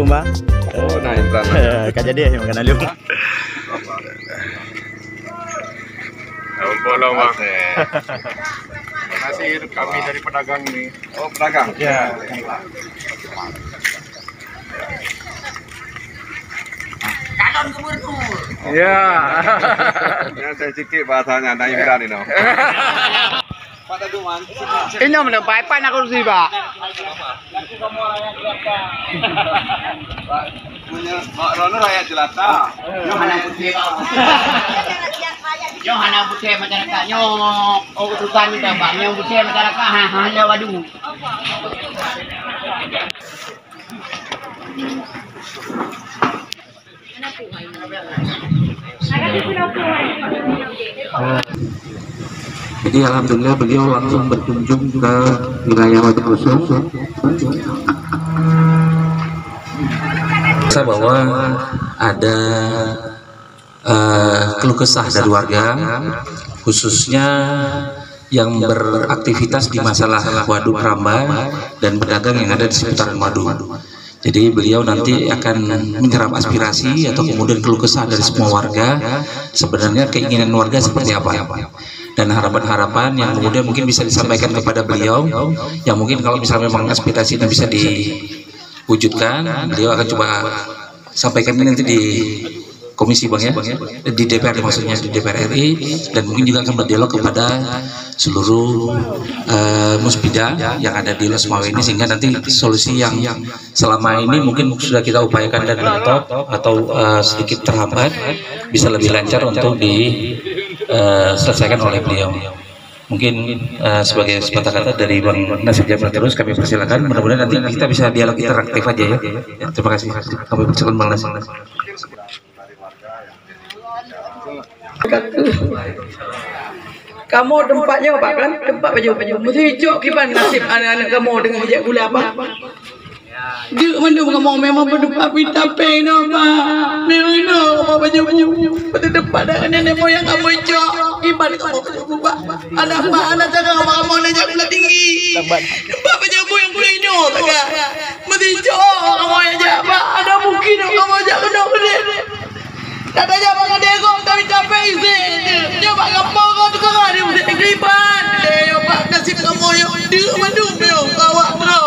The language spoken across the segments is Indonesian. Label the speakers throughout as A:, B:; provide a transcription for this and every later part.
A: Bang.
B: Oh, nah Imran.
A: Kan jadi yang makan alum.
B: Bolong Bang. Terima kasih kami dari pedagang ini. Oh, pedagang. Ya.
C: Calon gubernur.
B: Iya. Ya saya cikik bahasanya nah Imran ini.
A: Ini mana pipan aku sih, Pak.
B: Pak Rono rakyat jelata.
C: Yohana Putih. Yohana Putih masyarakat. Utusan kita Pak. Yang Putih masyarakat hanya waduh.
D: Jadi alhamdulillah beliau langsung berkunjung ke wilayah Waduk Kusung. Saya bahwa ada keluh kesah dari warga, khususnya yang beraktivitas di masalah waduk Ramba dan pedagang yang ada di sekitar waduk. Jadi beliau nanti akan menyerap aspirasi atau kemudian keluh kesah dari semua warga, sebenarnya keinginan warga seperti apa, dan harapan-harapan yang kemudian mungkin bisa disampaikan kepada beliau, yang mungkin kalau misalnya memang aspirasi bisa diwujudkan, beliau akan coba sampaikan ini nanti di komisi Bang ya, di DPR maksudnya, di DPR RI, dan mungkin juga akan berdialog kepada seluruh muspida yang ada di Losmawe ini, sehingga nanti solusi yang selama ini mungkin sudah kita upayakan dan mentok atau sedikit terhambat bisa lebih lancar untuk diselesaikan oleh beliau. Mungkin sebagai sepatah kata dari Bang Nasib Jamil terus kami persilakan, mudah-mudahan nanti kita bisa dialog interaktif aja ya. Terima kasih. Kami persilakan Bang Nasib.
E: Kamu tempatnya apa kan? Tempat baju-baju. Mesti hijau kiban nasib anak-anak kamu dengan hijab gula apa? Dia mana kamu memang berdebat minta pay no pak. Merino apa baju-baju. Betul tempat dengan nenek moyang kamu hijau. Kiban kamu berubah. Anak mak anak jangan kamu nanya gula tinggi. Tempat baju yang merino tak? Mesti hijau kamu aja pak. Ada mungkin kamu aja kena kena. Katanya bang Dego tapi capek sih. Nyoba kamu kau tukang ada musik keriban. Nyoba nasib kamu yang dia mandung dia kawak bro.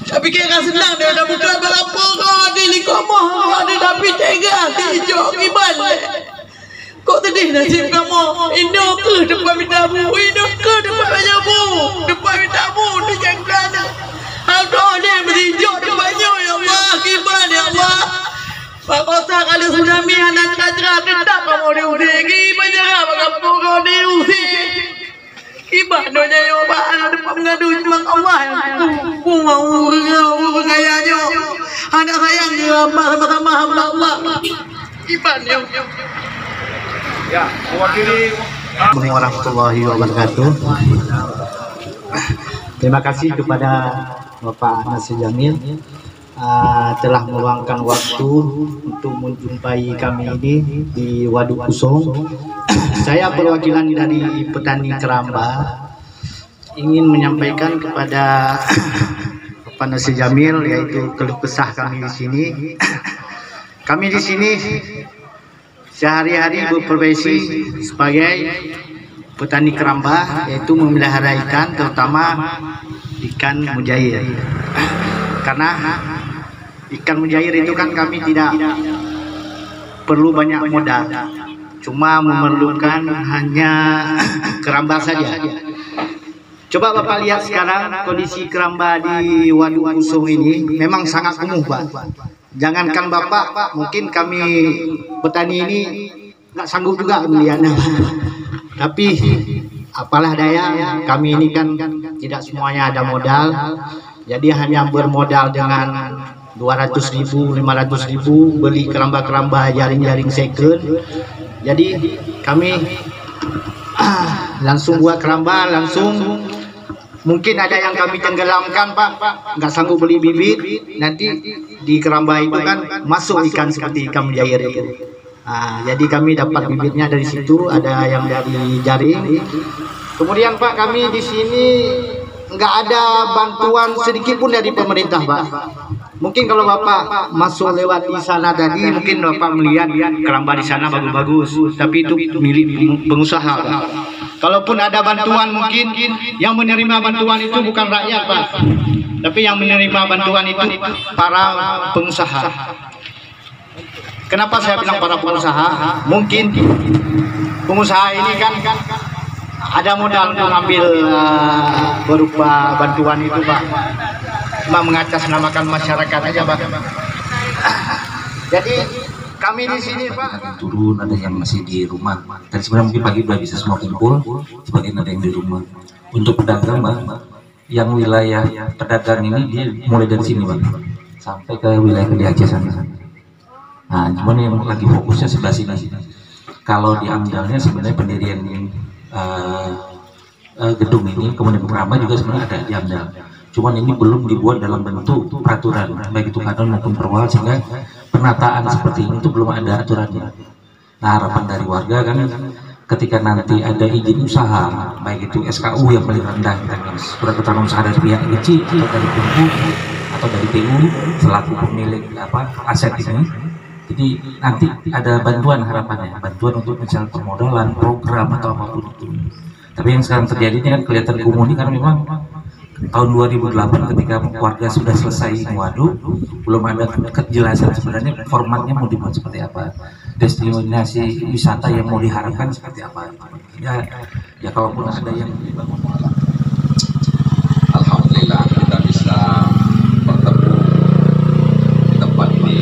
E: Tapi kira senang dia dah buka balapo kau di likomo ada tapi tega hijau keriban. Kok tadi nasib kamu Indo ke depan mintamu, Indo ke depan banyamu, depan mintamu di jangan. Aduh dia berhijau depannya ya Allah keriban ya Allah. Pak Kosa kali tsunami anak kajra tetap kamu diusik banyak kamu kau diusik ibadahnya ya Pak anak depan mengadu cuma Allah aku mau kayaknya anak sayang sama-sama hamba Allah ibadahnya
B: Ya, mewakili
F: Assalamualaikum warahmatullahi wabarakatuh. Terima kasih kepada Bapak Nasib Jamil telah meluangkan waktu untuk menjumpai kami ini di Waduk Kusung. Saya perwakilan dari petani keramba ingin menyampaikan kepada Bapak Nasib Jamil yaitu keluh kesah kami di sini. Kami di sini sehari-hari berprofesi sebagai petani keramba, yaitu memelihara ikan, terutama ikan mujair. Karena ikan mujair itu kan kami tidak perlu banyak modal, cuma memerlukan hanya keramba saja. Coba Bapak lihat sekarang kondisi keramba di Waduk Kusung ini memang sangat kumuh Pak. Jangankan Bapak, mungkin kami petani ini nggak sanggup juga melihatnya. Tapi apalah daya, kami ini kan tidak semuanya ada modal. Jadi hanya bermodal dengan 200.000, 500.000 beli keramba-keramba jaring-jaring second. Jadi kami langsung buat keramba, langsung mungkin ada yang kami tenggelamkan Pak, nggak sanggup beli bibit, nanti di keramba itu kan masuk ikan seperti ikan mujair itu. Jadi kami dapat bibitnya dari situ, ada yang dari jaring. Kemudian Pak, kami di sini nggak ada bantuan sedikit pun dari pemerintah Pak. Mungkin kalau Bapak masuk lewat di sana tadi, mungkin Bapak melihat keramba di sana bagus-bagus, tapi itu milik pengusaha, Pak. Kalaupun ada bantuan, mungkin yang menerima bantuan itu bukan rakyat, Pak, tapi yang menerima bantuan itu para pengusaha. Kenapa saya bilang para pengusaha? Mungkin pengusaha ini kan ada modal untuk ngambil berupa bantuan itu, Pak. Cuma mengatasnamakan masyarakat aja, Pak. Jadi kami di sini, Pak,
D: turun, ada yang masih di rumah. Dan sebenarnya mungkin pagi udah bisa semua kumpul, sebagian ada yang di rumah. Untuk pedagang, Bang, yang wilayah pedagang ini dia mulai dari sini, Bang, sampai ke wilayah di Aceh sana. Nah, cuman yang lagi fokusnya sebelah sini. Kalau di AMDAL-nya sebenarnya pendirian gedung ini, kemudian keramba juga sebenarnya ada di AMDAL. Cuman ini belum dibuat dalam bentuk peraturan, baik itu kadon maupun perwal, sehingga penataan seperti ini itu belum ada aturannya. Nah, harapan dari warga kan ketika nanti ada izin usaha, baik itu SKU yang paling rendah, surat keterangan usaha dari pihak kecil atau dari PU atau dari PU selaku pemilik aset ini. Jadi nanti ada bantuan, harapannya bantuan untuk misalnya permodalan, program atau apapun itu. Tapi yang sekarang terjadi ini kan kelihatan kumuh ini karena memang tahun 2008 ketika warga sudah selesai waduk, belum ada kejelasan sebenarnya formatnya mau dibuat seperti apa, destinasi wisata yang mau diharapkan seperti apa. Ya kalaupun ada yang
B: Alhamdulillah kita bisa bertemu di tempat ini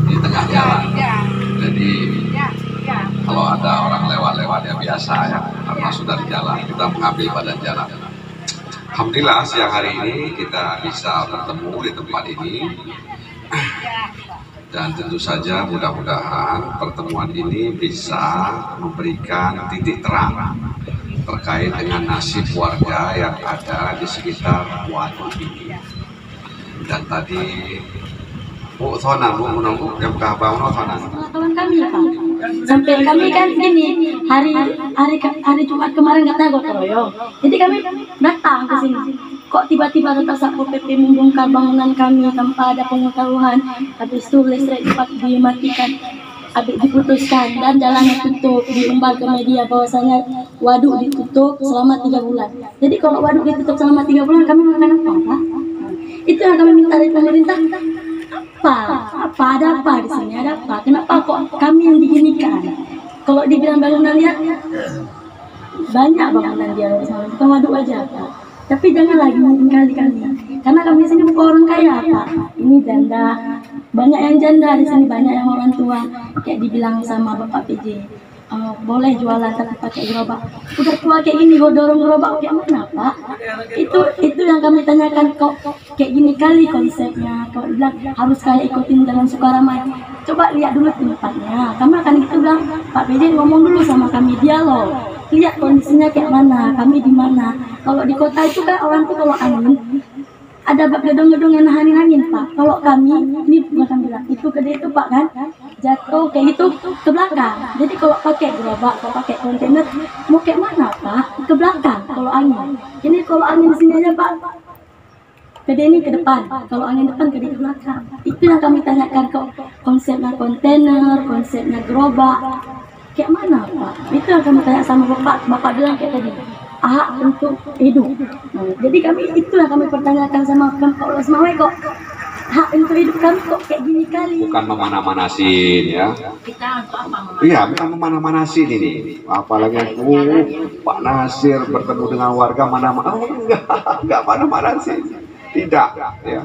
B: di tengah jalan. Jadi kalau ada orang lewat-lewat ya biasa ya, karena sudah di jalan kita mengambil badan jalan. Alhamdulillah siang hari ini kita bisa bertemu di tempat ini, dan tentu saja mudah-mudahan pertemuan ini bisa memberikan titik terang terkait dengan nasib warga yang ada di sekitar waduk ini. Dan tadi Bu Sonan, Bu menunggu yang kahbang Sonan.
G: Kawan kami, Pak. Sampai kami kan gini, hari Jumat kemarin nggak tahu keroyong. Jadi kami datang ke sini. Kok tiba-tiba datang Satpol PP membongkar bangunan kami tanpa ada pengetahuan. Habis itu listrik dimatikan, habis diputuskan dan jalannya tutup, diumbar ke media bahwasanya waduk ditutup selama 3 bulan. Jadi kalau waduk ditutup selama 3 bulan, kami makan apa, Pak? Itu yang kami minta dari pemerintah. Ada apa di sini? Ada apa? Kenapa kok kami yang diginikan? Kalau dibilang bangunan lihat, banyak bangunan dia bukan waduk aja, Pak. Tapi jangan lagi mengingkari kami, karena kami di sini bukan orang kaya, Pak. Ini janda, banyak yang janda di sini, banyak yang orang tua. Kayak dibilang sama Bapak PJ, boleh jualan tapi pakai gerobak. Udah tua kayak gini, gue dorong gerobak kayak mana, Pak? Itu yang kami tanyakan, kok kayak gini kali konsepnya. Kalau bilang harus kayak ikutin jalan Sukaramai, coba lihat dulu tempatnya. Kami akan gitu bilang, Pak PJ ngomong dulu sama kami, dialog, lihat kondisinya kayak mana, kami di mana. Kalau di kota itu kan orang tuh kalau angin ada gedung-gedung yang nahanin angin, Pak. Kalau kami ini bukan bilang itu gede itu, Pak, kan jatuh kayak gitu ke belakang. Jadi kalau pakai gerobak, kalau pakai kontainer mau kayak mana, Pak? Ke belakang kalau angin. Ini kalau angin di sini aja, Pak, gede ini ke depan. Kalau angin depan gede ke belakang. Itu yang kami tanyakan, kok konsepnya kontainer, konsepnya gerobak kayak mana, Pak? Itu yang kami tanya sama Bapak. Bapak bilang kayak tadi, hak untuk hidup. Jadi kami itu yang kami pertanyakan sama Pak Lasmawe, kok hak untuk hidup kami kok kayak gini kali.
B: Bukan memana-manasin ya. Iya, bukan memana-manasin ini. Apalagi Pak Nasir bertemu dengan warga mana-mana. Oh, enggak mana-manasin. Tidak, ya.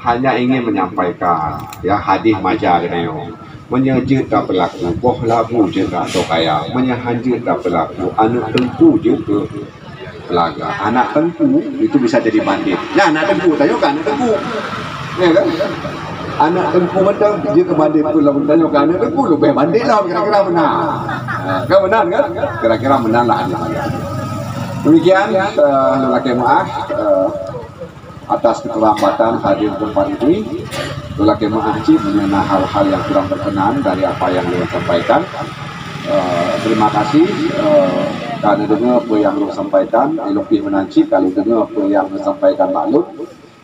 B: Hanya ingin menyampaikan ya hadis maja geneo. Menyejut tak berlaku, boh labu je tak kaya, menyahanjut tak berlaku, anak tengku je ke pelaga. Anak tengku itu bisa jadi bandit. Nah, anak tengku, tanya kan anak tengku. Ya kan? Anak tengku betul, dia ke bandit pula tanya kan anak tengku, lebih bandit lah, kira-kira benar. Kan benar kan? Kira-kira benar lah. Demikian, lelaki maaf atas keterlambatan hadir tempat ini. Lelaki Ma'aci mengenai hal-hal yang kurang berkenan dari apa yang dia sampaikan. Terima kasih karena dengar apa yang dia sampaikan. Lebih menanci kalau dengar apa yang dia sampaikan maklum.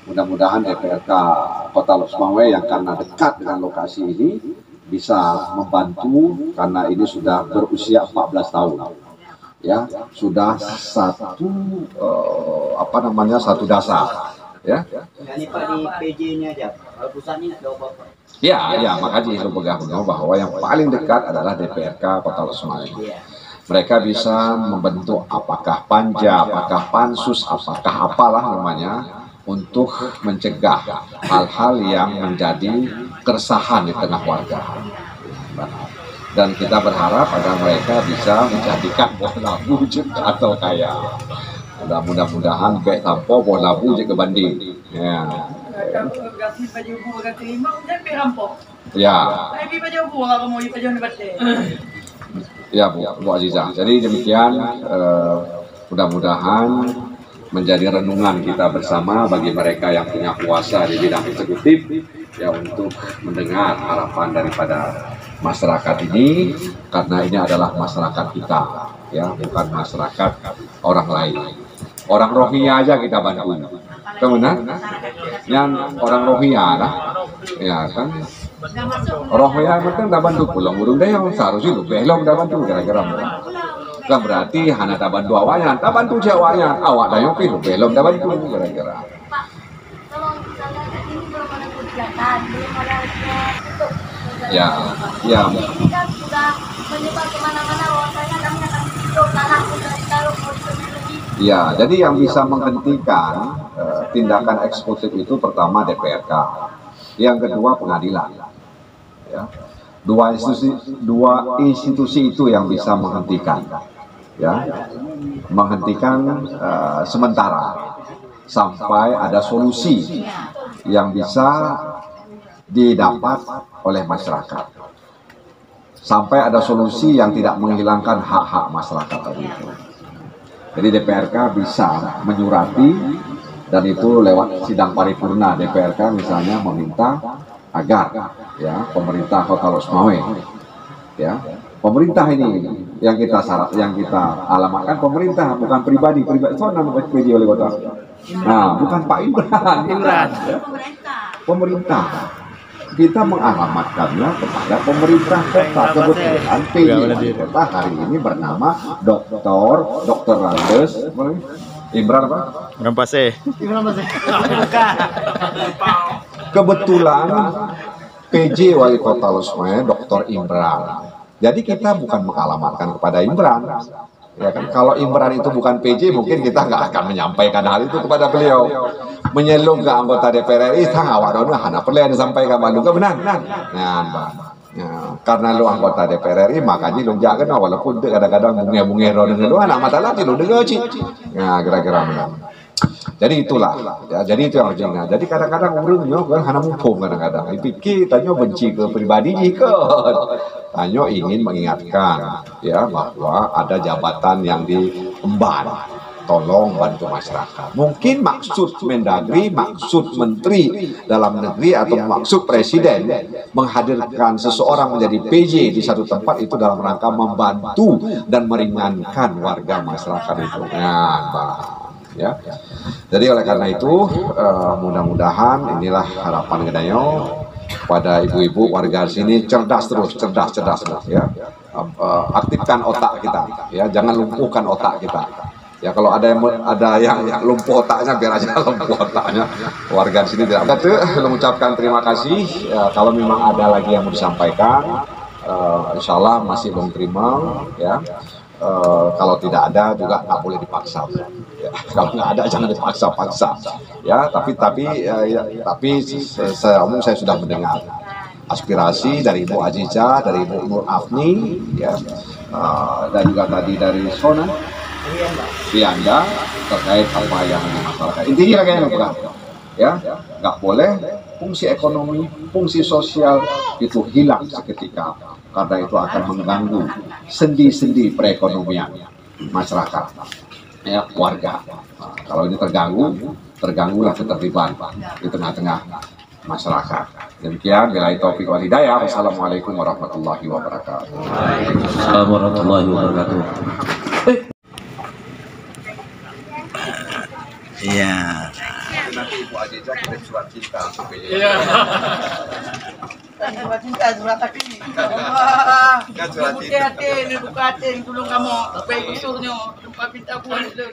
B: mudah-mudahan DPRK Kota Losmawe yang karena dekat dengan lokasi ini bisa membantu, karena ini sudah berusia 14 tahun. Ya, sudah satu satu dasar, ya.
C: Ini Pak di PJ-nya aja, pusatnya ada apa?
B: Ya, makanya itu pegang bahwa yang paling dekat adalah DPRK Kota Losmawe. Mereka bisa membentuk apakah panja, apakah pansus, apakah apalah namanya, untuk mencegah hal-hal yang menjadi keresahan di tengah warga. Dan kita berharap agar mereka bisa menjadikan buah labu atau kaya. Mudah-mudahan baik tanpa buah labu je ke banding. Ya. Ya, Bu Azizah. Jadi demikian, mudah-mudahan menjadi renungan kita bersama bagi mereka yang punya kuasa di bidang eksekutif, ya, untuk mendengar harapan daripada masyarakat ini, karena ini adalah masyarakat kita, ya, bukan masyarakat orang lain. Orang Rohingya aja kita bantu, kemudian yang orang Rohingya lah, ya kan, Rohingya kan tak bantu pulang, burung deh yang seharusnya lu belum tak bantu kira-kira. Kan berarti hanya tak bantu awaknya, tak bantu ceweknya, awak dah yang pilih belum tak bantu kira-kira.
G: Pak, kalau misalnya ini belum ada kebijakan, belum ada tutup.
B: Ya.
G: Ini kan sudah menyebar kemana-mana, bahwasanya kami akan tutup tanah sudah ditaruh lagi.
B: Ya, jadi yang bisa menghentikan tindakan eksekutif itu pertama DPRK, yang kedua pengadilan. Ya. Dua institusi itu yang bisa menghentikan, ya, menghentikan sementara sampai ada solusi yang bisa didapat oleh masyarakat, sampai ada solusi yang tidak menghilangkan hak-hak masyarakat tadi itu. Jadi DPRK bisa menyurati, dan itu lewat sidang paripurna DPRK misalnya meminta agar, ya, pemerintah Kota Losmawe, ya, pemerintah ini yang kita alamatkan pemerintah, bukan pribadi itu namanya pribadi oleh kota. Nah, bukan Pak Imran, ya. Pemerintah. Kita mengalamatkannya kepada pemerintah kota. Kebetulan PJ kota hari ini bernama Dr. Randes Imran apa?
A: Rampase.
B: Kebetulan PJ Wali Kota Losmawe Dr. Imran. Jadi kita bukan mengalamatkan kepada Imran, ya kan? Kalau Imran itu bukan PJ, mungkin kita nggak akan menyampaikan hal itu kepada beliau. Menyelung ke anggota DPR RI, tang awak dona hana perlu yang disampaikan Bandung ke benar. Nah, Mbak. Ya, karena lu anggota DPR RI, makanya lu jangan, walaupun kadang-kadang bunga-bunga dengan lu anak masalah lu dengar sih. Ya, kira-kira benar. Jadi itulah, ya, jadi itu yang harusnya. Jadi kadang-kadang orangnya kan hanya mumpung kadang-kadang. Dipikir tanya benci ke pribadi jika tanya ingin mengingatkan, ya, bahwa ada jabatan yang diemban, tolong bantu masyarakat. Mungkin maksud Mendagri, maksud Menteri Dalam Negeri atau maksud Presiden menghadirkan seseorang menjadi PJ di satu tempat itu dalam rangka membantu dan meringankan warga masyarakat itu. Ya. Jadi oleh karena itu mudah-mudahan inilah harapan Gedayo pada ibu-ibu warga sini, cerdas terus ya. Aktifkan otak kita, ya, jangan lumpuhkan otak kita. Ya, kalau ada yang lumpuh otaknya, biar aja lumpuh otaknya. Warga di sini tidak. Kita mengucapkan terima kasih. Kalau memang ada lagi yang mau disampaikan, insya Allah masih belum terima, ya. Kalau tidak ada juga nggak boleh dipaksa, ya. Kalau nggak ada jangan dipaksa-paksa, ya. Tapi saya sudah mendengar aspirasi dari Ibu Azizah, dari Ibu Nur Afni, ya, dan juga tadi dari Sona Rianda terkait apa yang dimasalahkan. Intinya kayaknya bukan, ya, nggak boleh fungsi ekonomi, fungsi sosial itu hilang seketika, karena itu akan mengganggu sendi-sendi perekonomian masyarakat, ya, warga. Nah, kalau ini terganggulah ketertiban di tengah-tengah masyarakat. Demikian, billahi taufiq wal hidayah. Wassalamualaikum warahmatullahi wabarakatuh.
D: Assalamualaikum warahmatullahi wabarakatuh.
A: Iya.
B: nanti Ibu Aziza kirim surat cinta.
E: Iya. Surat cinta, surat hati.
B: Kan surat cinta.
E: Hati, ini buka hati, tolong kamu. Baik usurnya, tempat minta buat itu.